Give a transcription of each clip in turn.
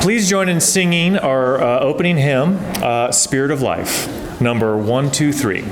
Please join in singing our opening hymn, Spirit of Life, number 123.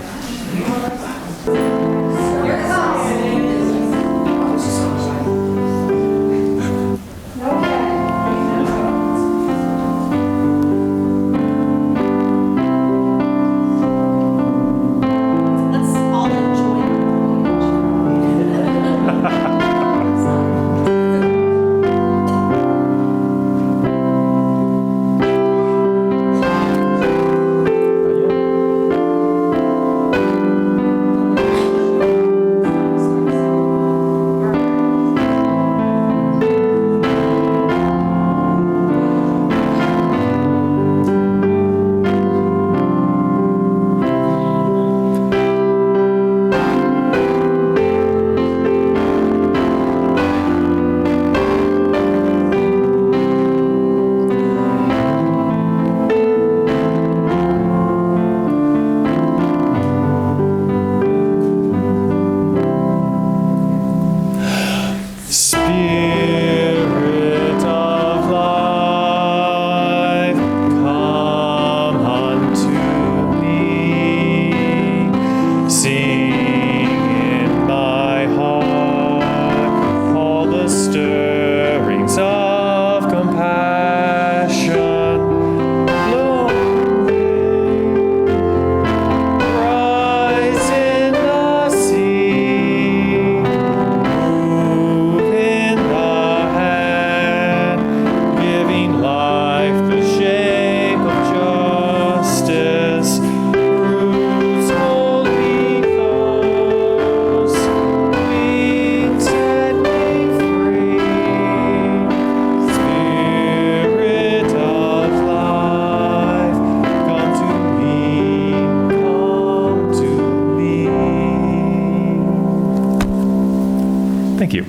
Thank you.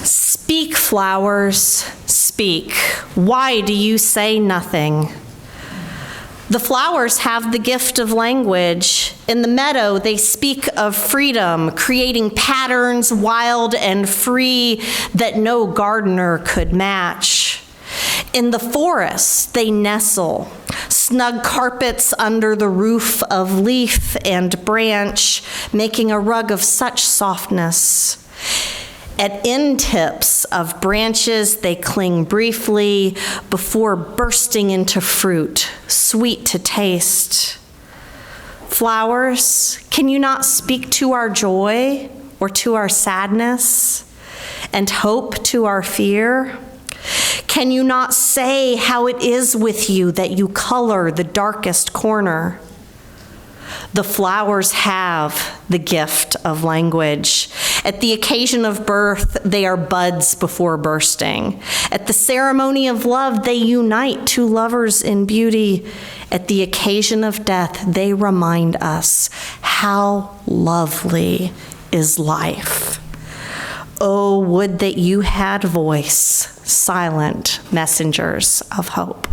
Speak, flowers, speak. Why do you say nothing? The flowers have the gift of language. In the meadow, they speak of freedom, creating patterns wild and free that no gardener could match. In the forest, they nestle, snug carpets under the roof of leaf and branch, making a rug of such softness. At end tips of branches, they cling briefly before bursting into fruit, sweet to taste. Flowers, can you not speak to our joy or to our sadness, and hope to our fear? Can you not say how it is with you that you color the darkest corner? The flowers have the gift of language. At the occasion of birth, they are buds before bursting. At the ceremony of love, they unite two lovers in beauty. At the occasion of death, they remind us how lovely is life. Oh, would that you had voice, silent messengers of hope.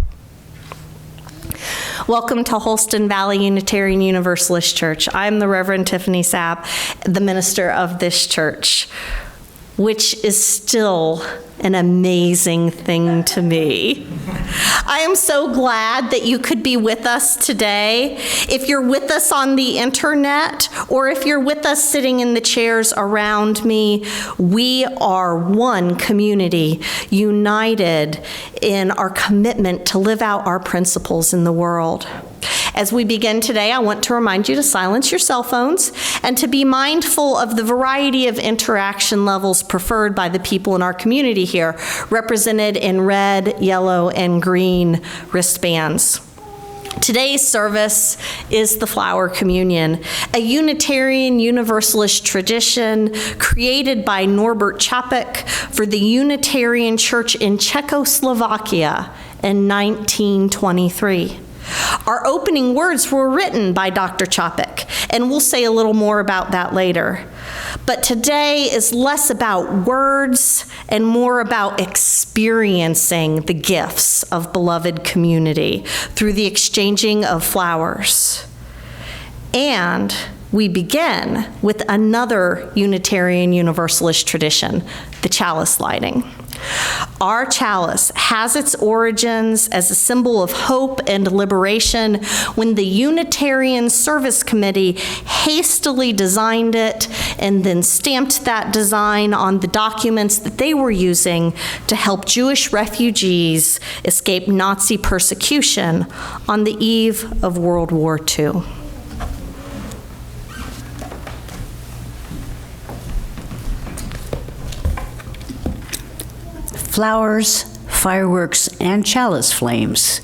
Welcome to Holston Valley Unitarian Universalist Church. I'm the Reverend Tiffany Sapp, the minister of this church, which is still an amazing thing to me. I am so glad that you could be with us today. If you're with us on the internet, or if you're with us sitting in the chairs around me, we are one community, united in our commitment to live out our principles in the world. As we begin today, I want to remind you to silence your cell phones and to be mindful of the variety of interaction levels preferred by the people in our community here, represented in red, yellow, and green wristbands. Today's service is the Flower Communion, a Unitarian Universalist tradition created by Norbert Čapek for the Unitarian Church in Czechoslovakia in 1923. Our opening words were written by Dr. Čapek, and we'll say a little more about that later. But today is less about words and more about experiencing the gifts of beloved community through the exchanging of flowers. And we begin with another Unitarian Universalist tradition, the chalice lighting. Our chalice has its origins as a symbol of hope and liberation when the Unitarian Service Committee hastily designed it and then stamped that design on the documents that they were using to help Jewish refugees escape Nazi persecution on the eve of World War II. Flowers, fireworks, and chalice flames,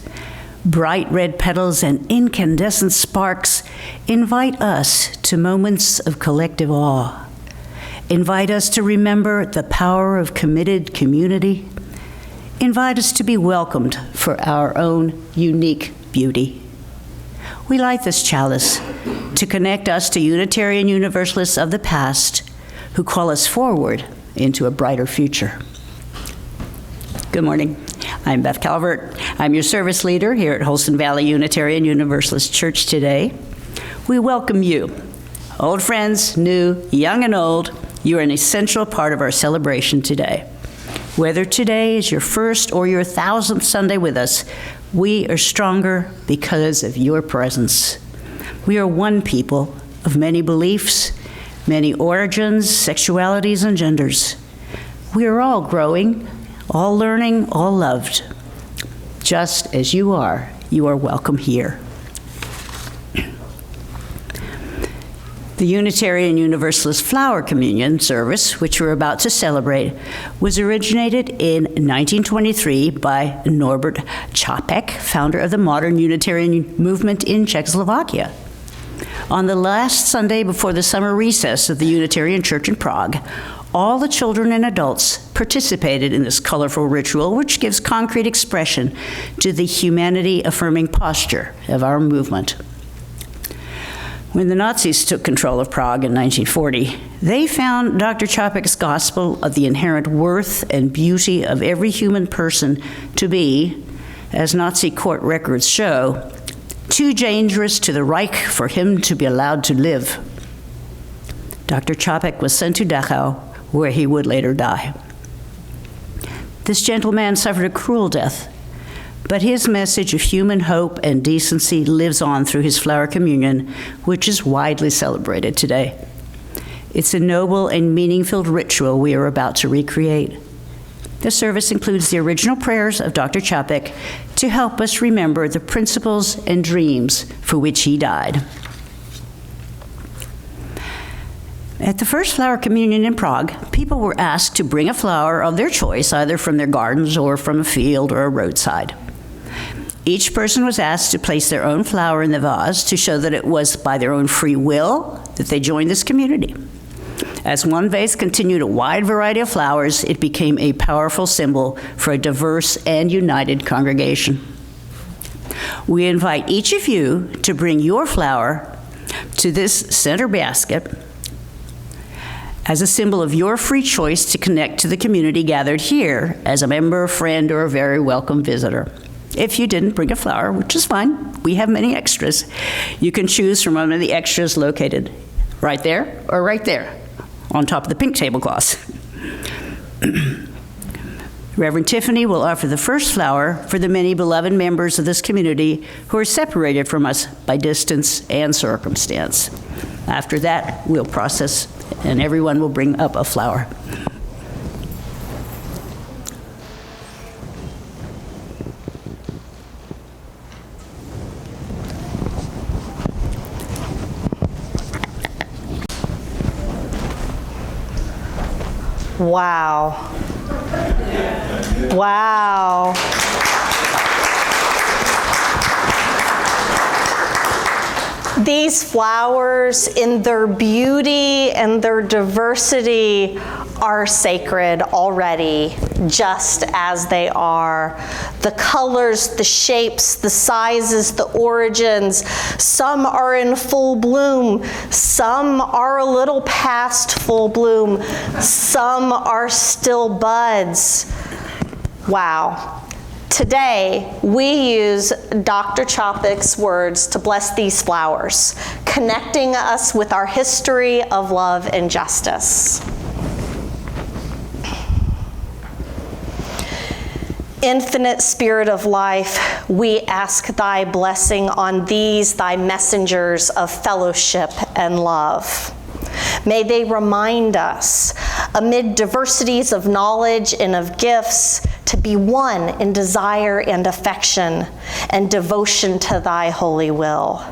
bright red petals and incandescent sparks invite us to moments of collective awe. Invite us to remember the power of committed community. Invite us to be welcomed for our own unique beauty. We light this chalice to connect us to Unitarian Universalists of the past who call us forward into a brighter future. Good morning. I'm Beth Calvert. I'm your service leader here at Holston Valley Unitarian Universalist Church today. We welcome you. Old friends, new, young, and old, you are an essential part of our celebration today. Whether today is your first or your 1,000th Sunday with us, we are stronger because of your presence. We are one people of many beliefs, many origins, sexualities, and genders. We are all growing, all learning, all loved. Just as you are welcome here. The Unitarian Universalist Flower Communion service, which we're about to celebrate, was originated in 1923 by Norbert Čapek, founder of the modern Unitarian movement in Czechoslovakia. On the last Sunday before the summer recess of the Unitarian Church in Prague, all the children and adults participated in this colorful ritual, which gives concrete expression to the humanity-affirming posture of our movement. When the Nazis took control of Prague in 1940, they found Dr. Čapek's gospel of the inherent worth and beauty of every human person to be, as Nazi court records show, too dangerous to the Reich for him to be allowed to live. Dr. Čapek was sent to Dachau, where he would later die. This gentleman suffered a cruel death, but his message of human hope and decency lives on through his flower communion, which is widely celebrated today. It's a noble and meaning-filled ritual we are about to recreate. The service includes the original prayers of Dr. Čapek to help us remember the principles and dreams for which he died. At the first flower communion in Prague, people were asked to bring a flower of their choice, either from their gardens or from a field or a roadside. Each person was asked to place their own flower in the vase to show that it was by their own free will that they joined this community. As one vase continued a wide variety of flowers, it became a powerful symbol for a diverse and united congregation. We invite each of you to bring your flower to this center basket as a symbol of your free choice to connect to the community gathered here as a member, friend, or a very welcome visitor. If you didn't bring a flower, which is fine, we have many extras, you can choose from one of the extras located right there or right there on top of the pink tablecloth. Reverend Tiffany will offer the first flower for the many beloved members of this community who are separated from us by distance and circumstance. After that, we'll process and everyone will bring up a flower. Wow. Wow. These flowers, in their beauty and their diversity, are sacred already, just as they are. The colors, the shapes, the sizes, the origins, some are in full bloom, some are a little past full bloom, some are still buds. Wow. Today, we use Dr. Chopik's words to bless these flowers, connecting us with our history of love and justice. Infinite Spirit of life, we ask thy blessing on these, thy messengers of fellowship and love. May they remind us, amid diversities of knowledge and of gifts, to be one in desire and affection and devotion to thy holy will.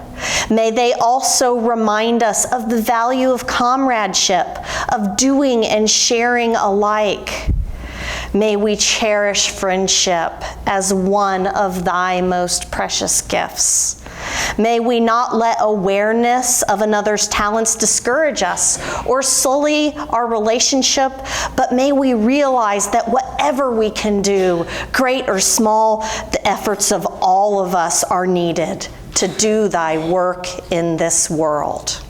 May they also remind us of the value of comradeship, of doing and sharing alike. May we cherish friendship as one of thy most precious gifts. May we not let awareness of another's talents discourage us or sully our relationship, but may we realize that whatever we can do, great or small, the efforts of all of us are needed to do thy work in this world.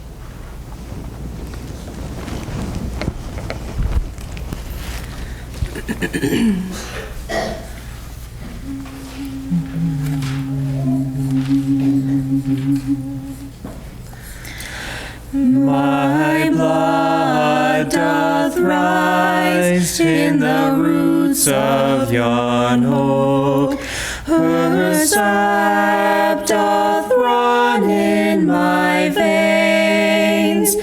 My blood doth rise in the roots of yon oak. Her sap doth run in my veins.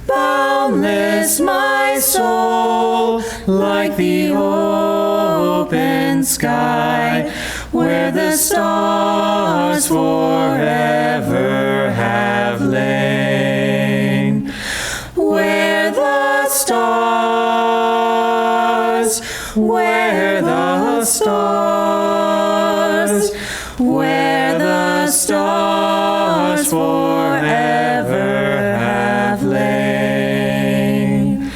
Boundless my soul, like the open sky, where the stars forever have lain. Where the stars, where the stars, where the stars forever have lain.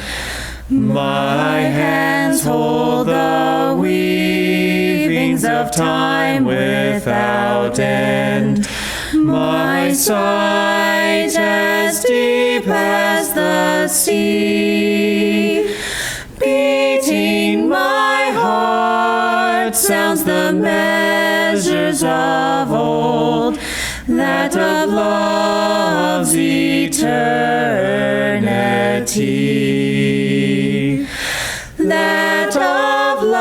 My hands hold the weavings of time without end. My sight as deep as the sea. Beating my heart sounds the measures of old, that of love's eternity. That of love,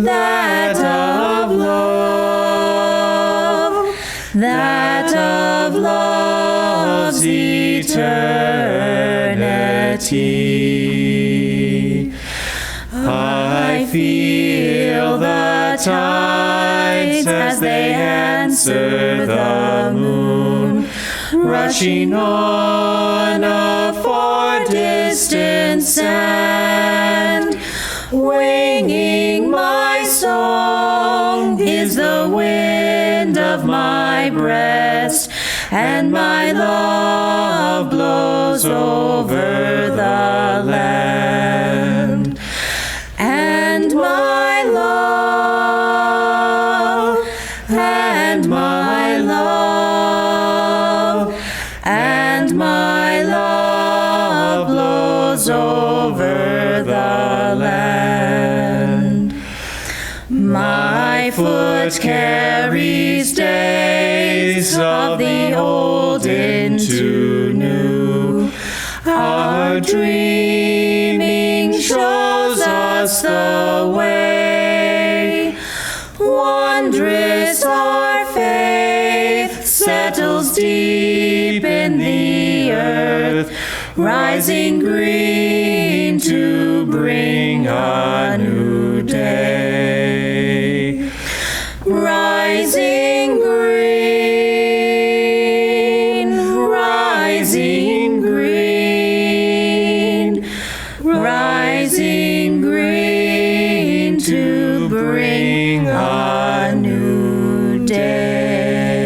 that of love, that of love's eternity. I feel the tides as they answer the moon, rushing on a far distant sand. Winging my song is the wind of my breast, and my love blows over the land. And my love, and my love, and my love blows over the land. My foot carries days of the old into new. Our dreaming shows us the way. Wondrous our faith settles deep in the earth, rising green to bring a new day. Rising green, rising green, rising green to bring a new day.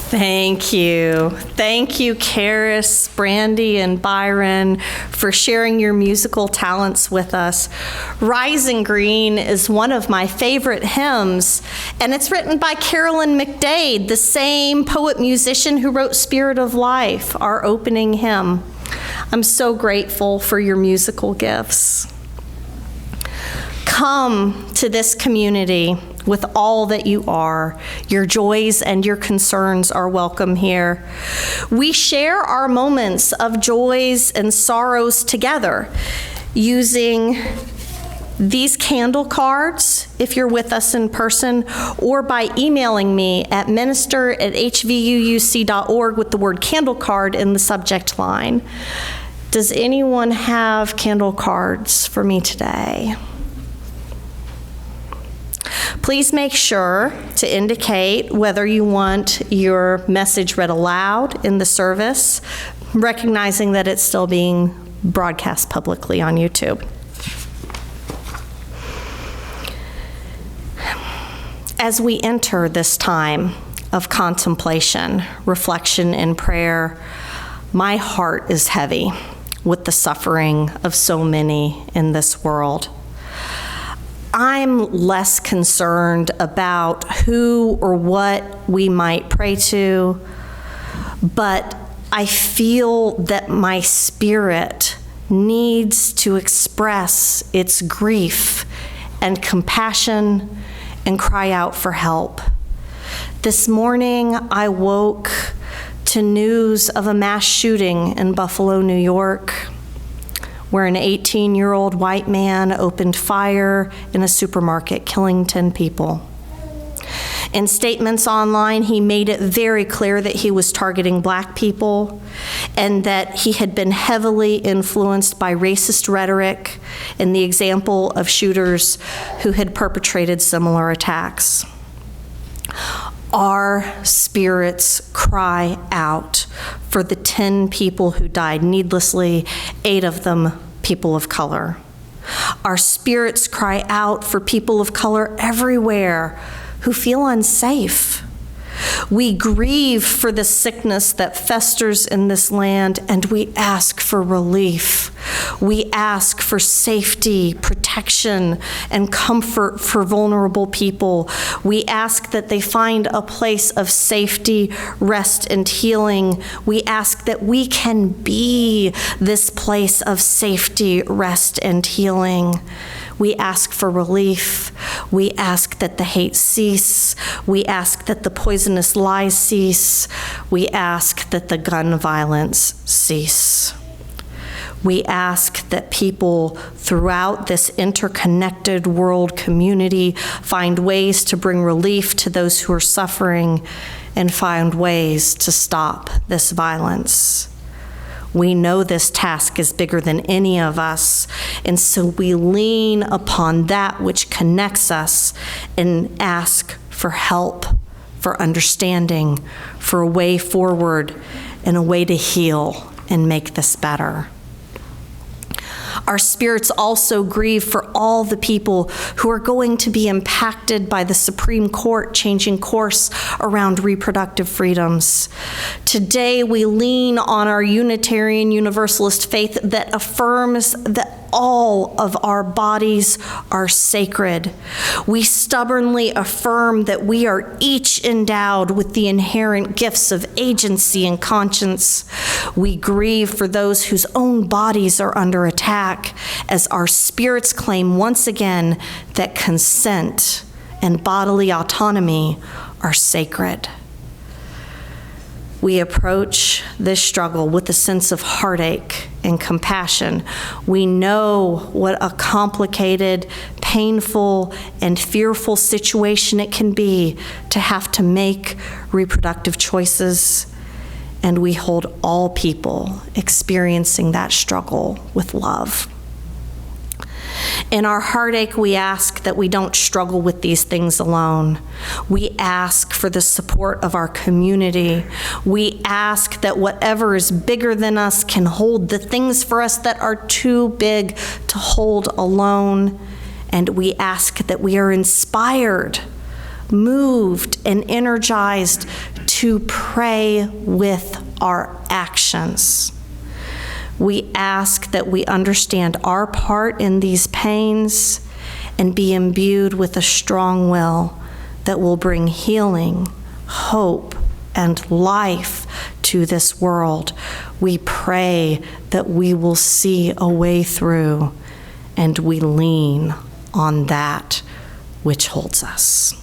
Thank you. Thank you, Karis, Brandy, and Byron, for sharing your musical talents with us. Rising Green is one of my favorite hymns, and it's written by Carolyn McDade, the same poet-musician who wrote Spirit of Life, our opening hymn. I'm so grateful for your musical gifts. Come to this community with all that you are. Your joys and your concerns are welcome here. We share our moments of joys and sorrows together using these candle cards, if you're with us in person, or by emailing me at minister@hvuuc.org with the word candle card in the subject line. Does anyone have candle cards for me today? Please make sure to indicate whether you want your message read aloud in the service, recognizing that it's still being broadcast publicly on YouTube. As we enter this time of contemplation, reflection, and prayer, my heart is heavy with the suffering of so many in this world. I'm less concerned about who or what we might pray to, but I feel that my spirit needs to express its grief and compassion and cry out for help. This morning, I woke to news of a mass shooting in Buffalo, New York, where an 18-year-old white man opened fire in a supermarket, killing 10 people. In statements online, he made it very clear that he was targeting black people and that he had been heavily influenced by racist rhetoric and the example of shooters who had perpetrated similar attacks. Our spirits cry out for the 10 people who died needlessly, 8 of them people of color. Our spirits cry out for people of color everywhere who feel unsafe. We grieve for the sickness that festers in this land, and we ask for relief. We ask for safety, protection, and comfort for vulnerable people. We ask that they find a place of safety, rest, and healing. We ask that we can be this place of safety, rest, and healing. We ask for relief. We ask that the hate cease. We ask that the poisonous lies cease. We ask that the gun violence cease. We ask that people throughout this interconnected world community find ways to bring relief to those who are suffering and find ways to stop this violence. We know this task is bigger than any of us, and so we lean upon that which connects us and ask for help, for understanding, for a way forward, and a way to heal and make this better. Our spirits also grieve for all the people who are going to be impacted by the Supreme Court changing course around reproductive freedoms. Today, we lean on our Unitarian Universalist faith that affirms that all of our bodies are sacred. We stubbornly affirm that we are each endowed with the inherent gifts of agency and conscience. We grieve for those whose own bodies are under attack, as our spirits claim once again that consent and bodily autonomy are sacred. We approach this struggle with a sense of heartache and compassion. We know what a complicated, painful, and fearful situation it can be to have to make reproductive choices, and we hold all people experiencing that struggle with love. In our heartache, we ask that we don't struggle with these things alone. We ask for the support of our community. We ask that whatever is bigger than us can hold the things for us that are too big to hold alone. And we ask that we are inspired, moved, and energized to pray with our actions. We ask that we understand our part in these pains and be imbued with a strong will that will bring healing, hope, and life to this world. We pray that we will see a way through, and we lean on that which holds us.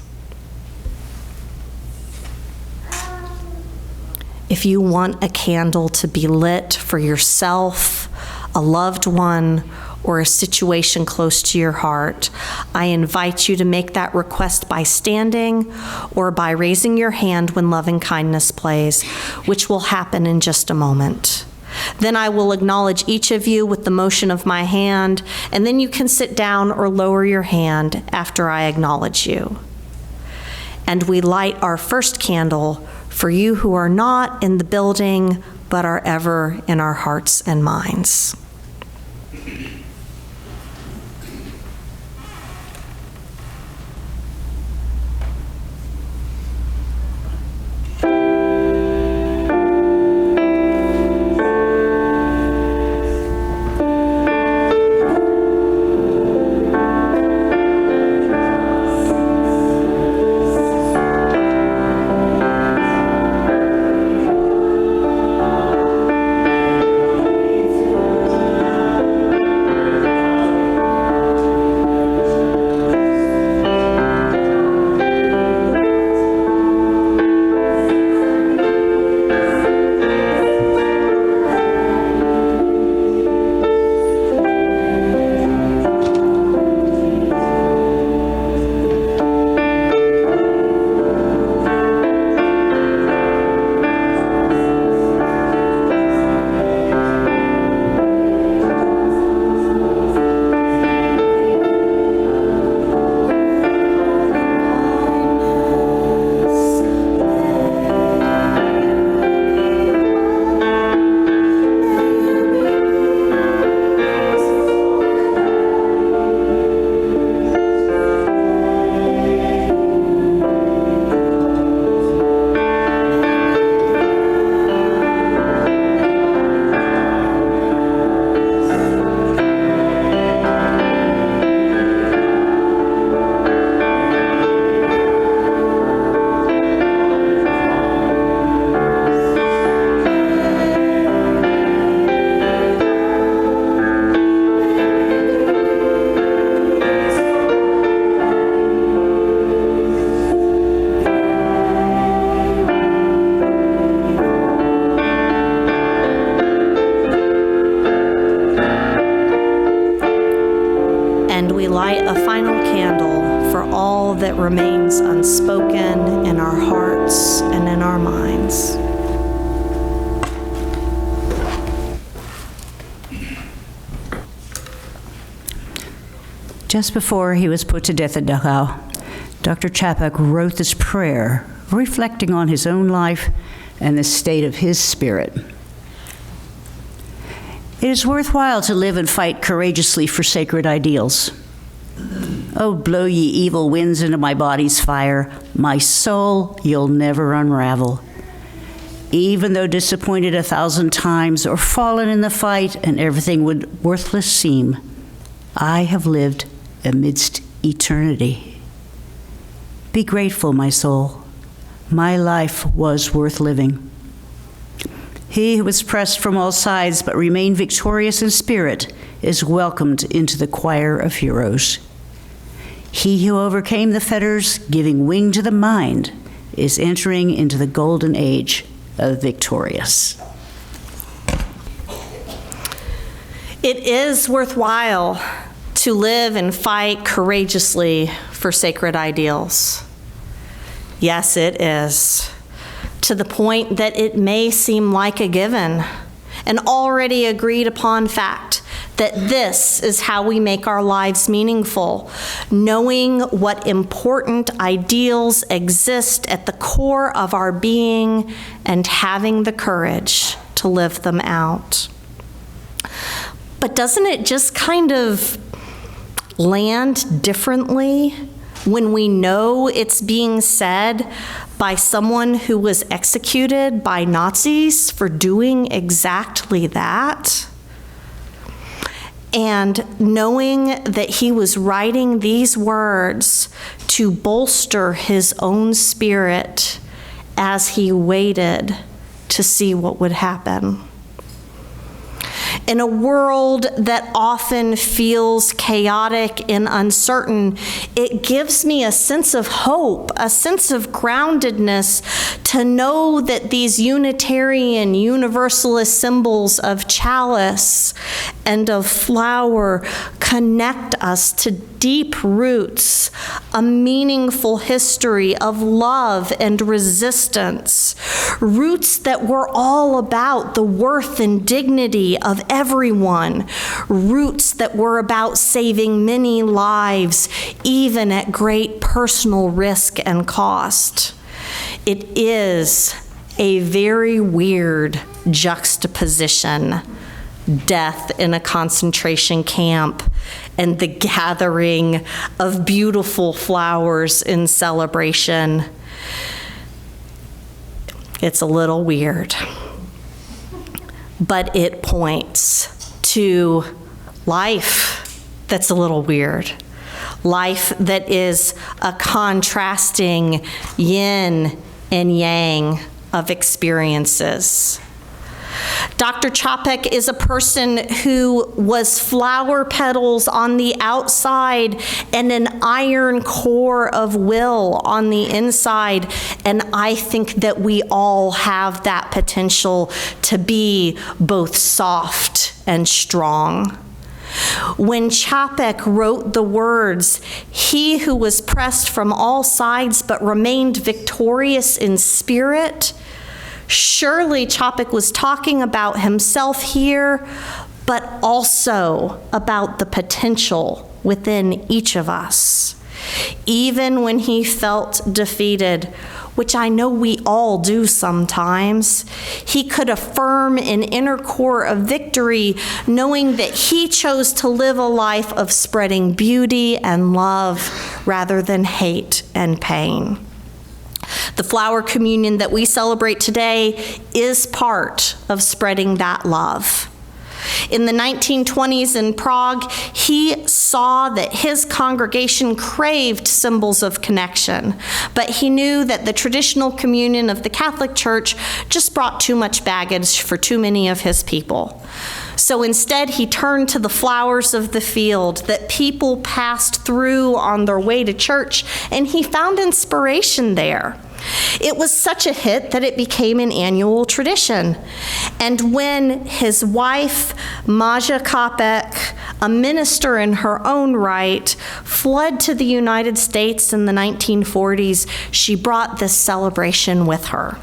If you want a candle to be lit for yourself, a loved one, or a situation close to your heart, I invite you to make that request by standing or by raising your hand when loving kindness plays, which will happen in just a moment. Then I will acknowledge each of you with the motion of my hand, and then you can sit down or lower your hand after I acknowledge you. And we light our first candle for you who are not in the building, but are ever in our hearts and minds. That remains unspoken in our hearts and in our minds. Just before he was put to death at Dachau, Dr. Čapek wrote this prayer, reflecting on his own life and the state of his spirit. It is worthwhile to live and fight courageously for sacred ideals. Oh, blow ye evil winds into my body's fire. My soul you'll never unravel. Even though disappointed 1,000 times or fallen in the fight and everything would worthless seem, I have lived amidst eternity. Be grateful, my soul. My life was worth living. He who was pressed from all sides but remained victorious in spirit is welcomed into the choir of heroes. He who overcame the fetters, giving wing to the mind, is entering into the golden age of victorious. It is worthwhile to live and fight courageously for sacred ideals. Yes, it is. To the point that it may seem like a given, an already agreed upon fact, that this is how we make our lives meaningful, knowing what important ideals exist at the core of our being and having the courage to live them out. But doesn't it just kind of land differently when we know it's being said by someone who was executed by Nazis for doing exactly that. And knowing that he was writing these words to bolster his own spirit as he waited to see what would happen. In a world that often feels chaotic and uncertain, it gives me a sense of hope, a sense of groundedness to know that these Unitarian Universalist symbols of chalice and of flower connect us to deep roots, a meaningful history of love and resistance, roots that were all about the worth and dignity of everyone, roots that were about saving many lives, even at great personal risk and cost. It is a very weird juxtaposition, death in a concentration camp and the gathering of beautiful flowers in celebration. It's a little weird, but it points to life that's a little weird. Life that is a contrasting yin and yang of experiences. Dr. Čapek is a person who was flower petals on the outside and an iron core of will on the inside. And I think that we all have that potential to be both soft and strong. When Čapek wrote the words, "He who was pressed from all sides but remained victorious in spirit," surely Čapek was talking about himself here, but also about the potential within each of us. Even when he felt defeated, which I know we all do sometimes, he could affirm an inner core of victory, knowing that he chose to live a life of spreading beauty and love rather than hate and pain. The flower communion that we celebrate today is part of spreading that love. In the 1920s in Prague, he saw that his congregation craved symbols of connection, but he knew that the traditional communion of the Catholic Church just brought too much baggage for too many of his people. So instead, he turned to the flowers of the field that people passed through on their way to church, and he found inspiration there. It was such a hit that it became an annual tradition. And when his wife, Maja Čapek, a minister in her own right, fled to the United States in the 1940s, she brought this celebration with her.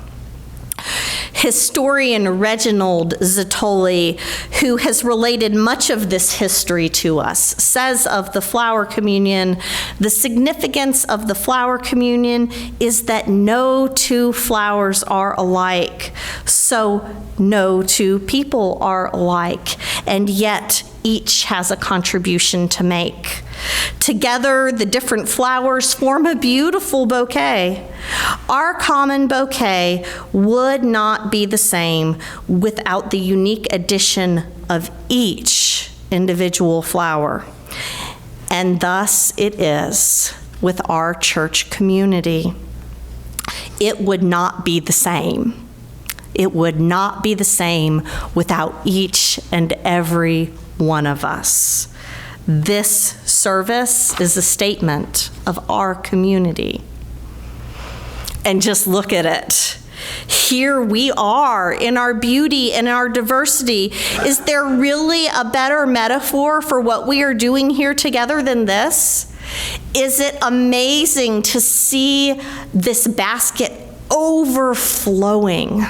Historian Reginald Zatoli, who has related much of this history to us, says of the flower communion, the significance of the flower communion is that no two flowers are alike, so no two people are alike, and yet each has a contribution to make. Together, the different flowers form a beautiful bouquet. Our common bouquet would not be the same without the unique addition of each individual flower. And thus it is with our church community. It would not be the same. It would not be the same without each and every one of us. This service is a statement of our community. And just look at it. Here we are in our beauty and our diversity. Is there really a better metaphor for what we are doing here together than this? Is it amazing to see this basket overflowing?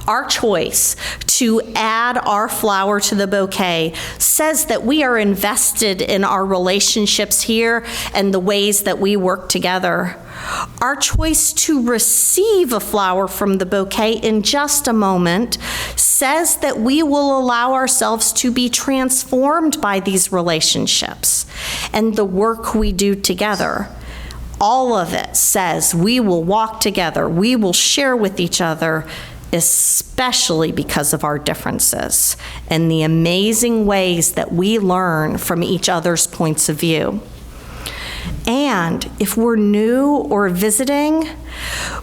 Our choice to add our flower to the bouquet says that we are invested in our relationships here and the ways that we work together. Our choice to receive a flower from the bouquet in just a moment says that we will allow ourselves to be transformed by these relationships and the work we do together. All of it says we will walk together, we will share with each other, especially because of our differences and the amazing ways that we learn from each other's points of view. And if we're new or visiting,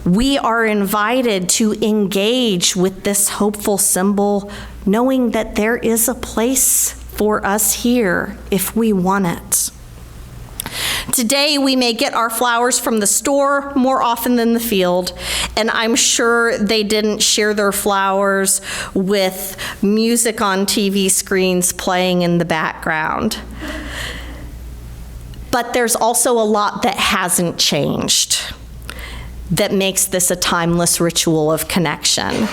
we are invited to engage with this hopeful symbol, knowing that there is a place for us here if we want it. Today, we may get our flowers from the store more often than the field, and I'm sure they didn't share their flowers with music on TV screens playing in the background. But there's also a lot that hasn't changed that makes this a timeless ritual of connection.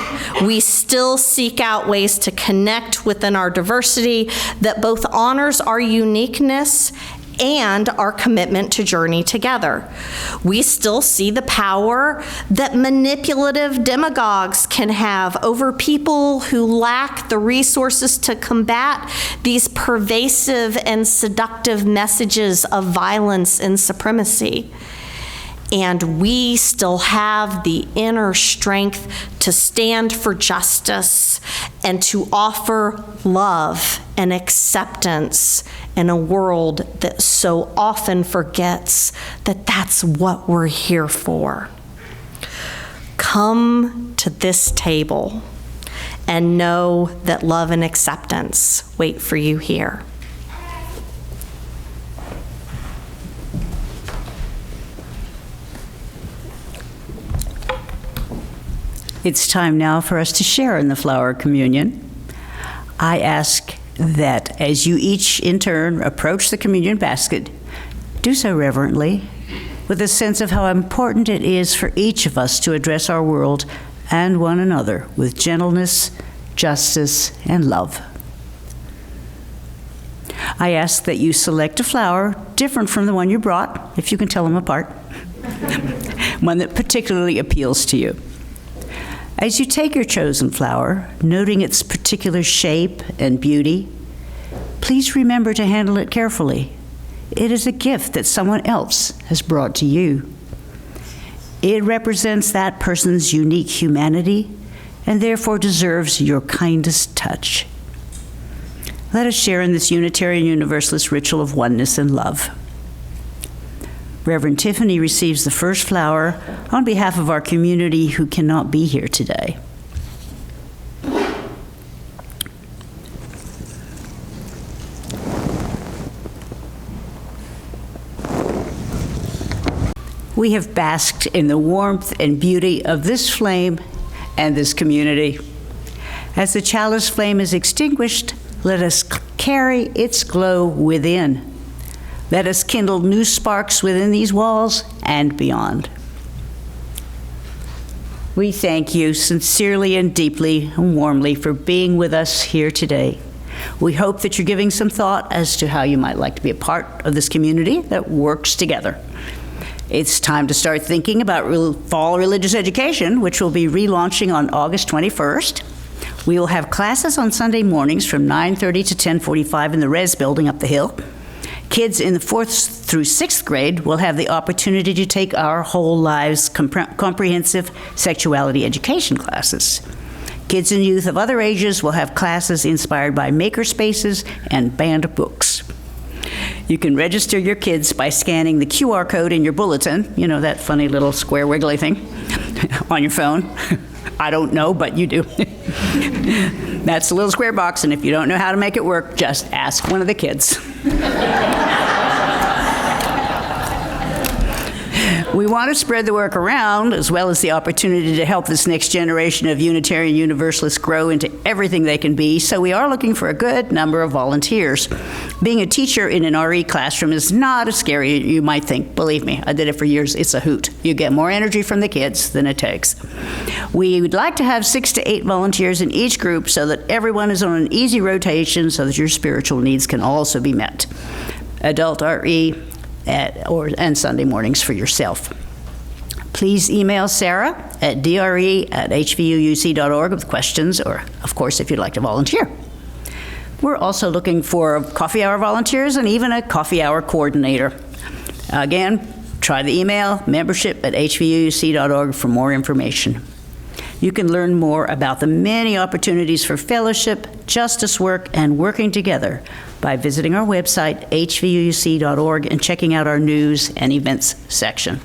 We still seek out ways to connect within our diversity that both honors our uniqueness and our commitment to journey together. We still see the power that manipulative demagogues can have over people who lack the resources to combat these pervasive and seductive messages of violence and supremacy. And we still have the inner strength to stand for justice and to offer love and acceptance in a world that so often forgets that that's what we're here for. Come to this table and know that love and acceptance wait for you here. It's time now for us to share in the flower communion. I ask that as you each in turn approach the communion basket, do so reverently, with a sense of how important it is for each of us to address our world and one another with gentleness, justice, and love. I ask that you select a flower different from the one you brought, if you can tell them apart, one that particularly appeals to you. As you take your chosen flower, noting its particular shape and beauty, please remember to handle it carefully. It is a gift that someone else has brought to you. It represents that person's unique humanity and therefore deserves your kindest touch. Let us share in this Unitarian Universalist ritual of oneness and love. Reverend Tiffany receives the first flower on behalf of our community who cannot be here today. We have basked in the warmth and beauty of this flame and this community. As the chalice flame is extinguished, let us carry its glow within. Let us kindle new sparks within these walls and beyond. We thank you sincerely and deeply and warmly for being with us here today. We hope that you're giving some thought as to how you might like to be a part of this community that works together. It's time to start thinking about fall religious education, which will be relaunching on August 21st. We will have classes on Sunday mornings from 9:30 to 10:45 in the Res building up the hill. Kids in the 4th through 6th grade will have the opportunity to take our Whole Lives comprehensive sexuality education classes. Kids and youth of other ages will have classes inspired by maker spaces and banned books. You can register your kids by scanning the QR code in your bulletin, you know, that funny little square wiggly thing on your phone. I don't know, but you do. That's the little square box, and if you don't know how to make it work, just ask one of the kids. We want to spread the work around, as well as the opportunity to help this next generation of Unitarian Universalists grow into everything they can be, so we are looking for a good number of volunteers. Being a teacher in an RE classroom is not as scary as you might think. Believe me, I did it for years. It's a hoot. You get more energy from the kids than it takes. We would like to have 6 to 8 volunteers in each group so that everyone is on an easy rotation so that your spiritual needs can also be met. Adult RE and Sunday mornings for yourself. Please email Sarah at dre@hvuuc.org with questions, or, of course, if you'd like to volunteer. We're also looking for coffee hour volunteers and even a coffee hour coordinator. Again, try the email, membership@hvuuc.org for more information. You can learn more about the many opportunities for fellowship, justice work, and working together by visiting our website, hvuuc.org, and checking out our news and events section.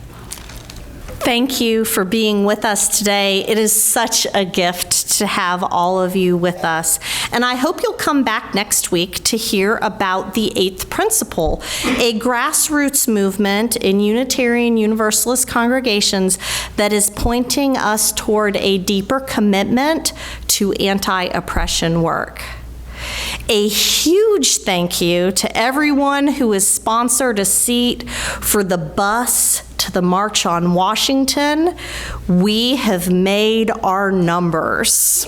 Thank you for being with us today. It is such a gift to have all of you with us. And I hope you'll come back next week to hear about the 8th principle, a grassroots movement in Unitarian Universalist congregations that is pointing us toward a deeper commitment to anti-oppression work. A huge thank you to everyone who has sponsored a seat for the bus to the March on Washington. We have made our numbers.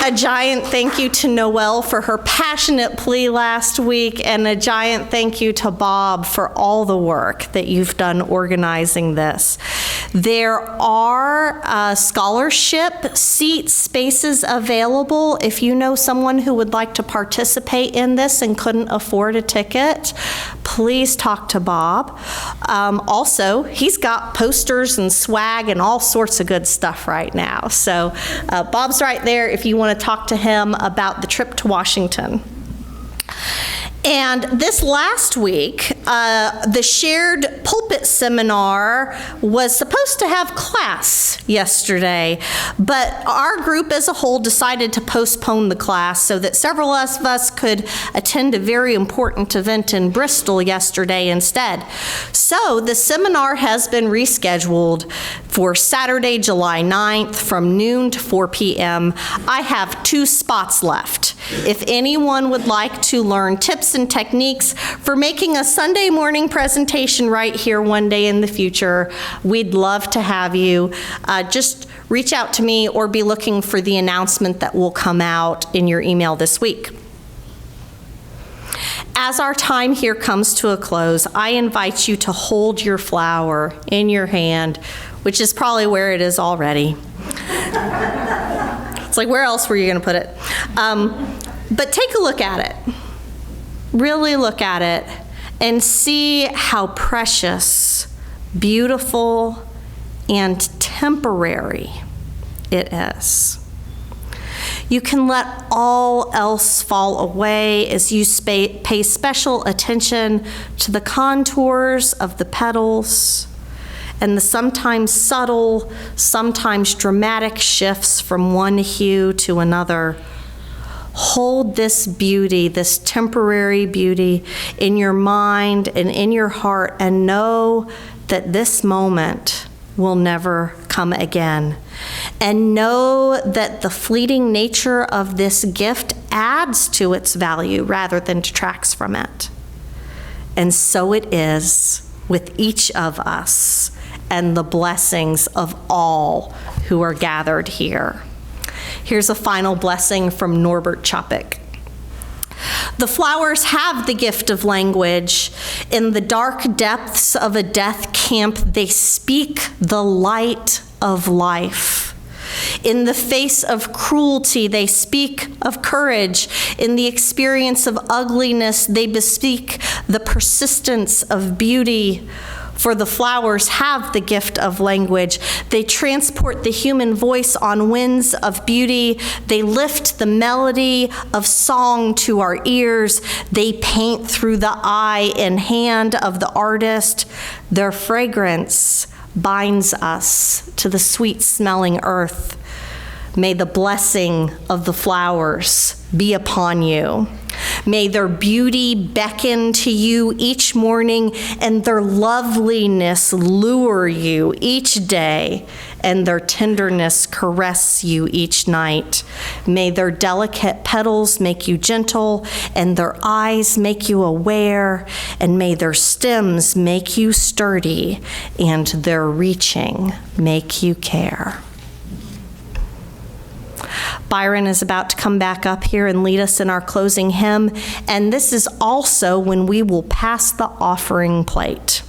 A giant thank you to Noelle for her passionate plea last week, and a giant thank you to Bob for all the work that you've done organizing this. There are scholarship seat spaces available if you know someone who would like to participate in this and couldn't afford a ticket. Please talk to Bob. Also, he's got posters and swag and all sorts of good stuff right now. So Bob's right there if you want to talk to him about the trip to Washington. And this last week, the shared pulpit seminar was supposed to have class yesterday, but our group as a whole decided to postpone the class so that several of us could attend a very important event in Bristol yesterday instead. So the seminar has been rescheduled for Saturday, July 9th from noon to 4 p.m. I have 2 spots left. If anyone would like to learn tips and techniques for making a Sunday morning presentation right here one day in the future, we'd love to have you. Just reach out to me or be looking for the announcement that will come out in your email this week. As our time here comes to a close, I invite you to hold your flower in your hand, which is probably where it is already. It's like, where else were you going to put it? But take a look at it. Really look at it and see how precious, beautiful, and temporary it is. You can let all else fall away as you pay special attention to the contours of the petals and the sometimes subtle, sometimes dramatic shifts from one hue to another. Hold this beauty, this temporary beauty, in your mind and in your heart, and know that this moment will never come again. And know that the fleeting nature of this gift adds to its value rather than detracts from it. And so it is with each of us and the blessings of all who are gathered here. Here's a final blessing from Norbert Chopik. The flowers have the gift of language. In the dark depths of a death camp, they speak the light of life. In the face of cruelty, they speak of courage. In the experience of ugliness, they bespeak the persistence of beauty. For the flowers have the gift of language. They transport the human voice on winds of beauty. They lift the melody of song to our ears. They paint through the eye and hand of the artist. Their fragrance binds us to the sweet-smelling earth. May the blessing of the flowers be upon you. May their beauty beckon to you each morning, and their loveliness lure you each day, and their tenderness caress you each night. May their delicate petals make you gentle, and their eyes make you aware, and may their stems make you sturdy, and their reaching make you care. Byron is about to come back up here and lead us in our closing hymn, and this is also when we will pass the offering plate.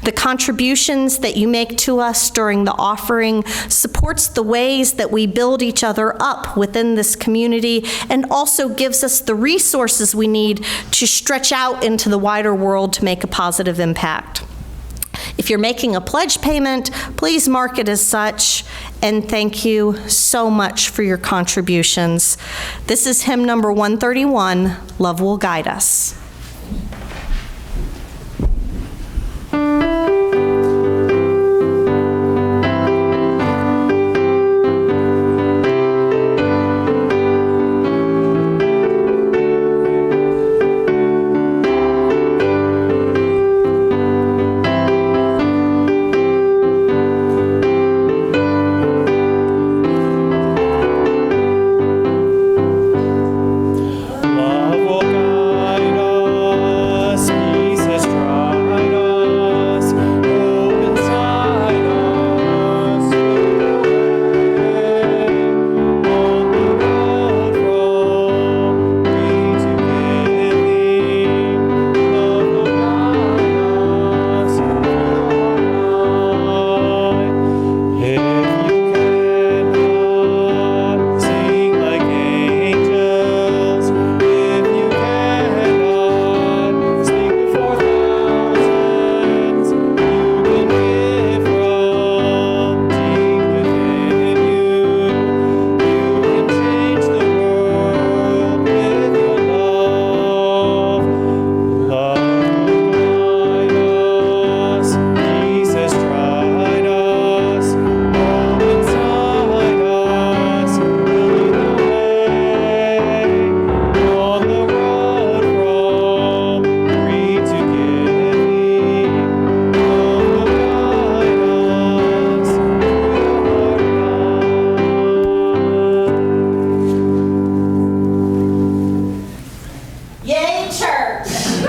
The contributions that you make to us during the offering supports the ways that we build each other up within this community, and also gives us the resources we need to stretch out into the wider world to make a positive impact. If you're making a pledge payment, please mark it as such, and thank you so much for your contributions. This is hymn number 131, Love Will Guide Us.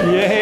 Yay!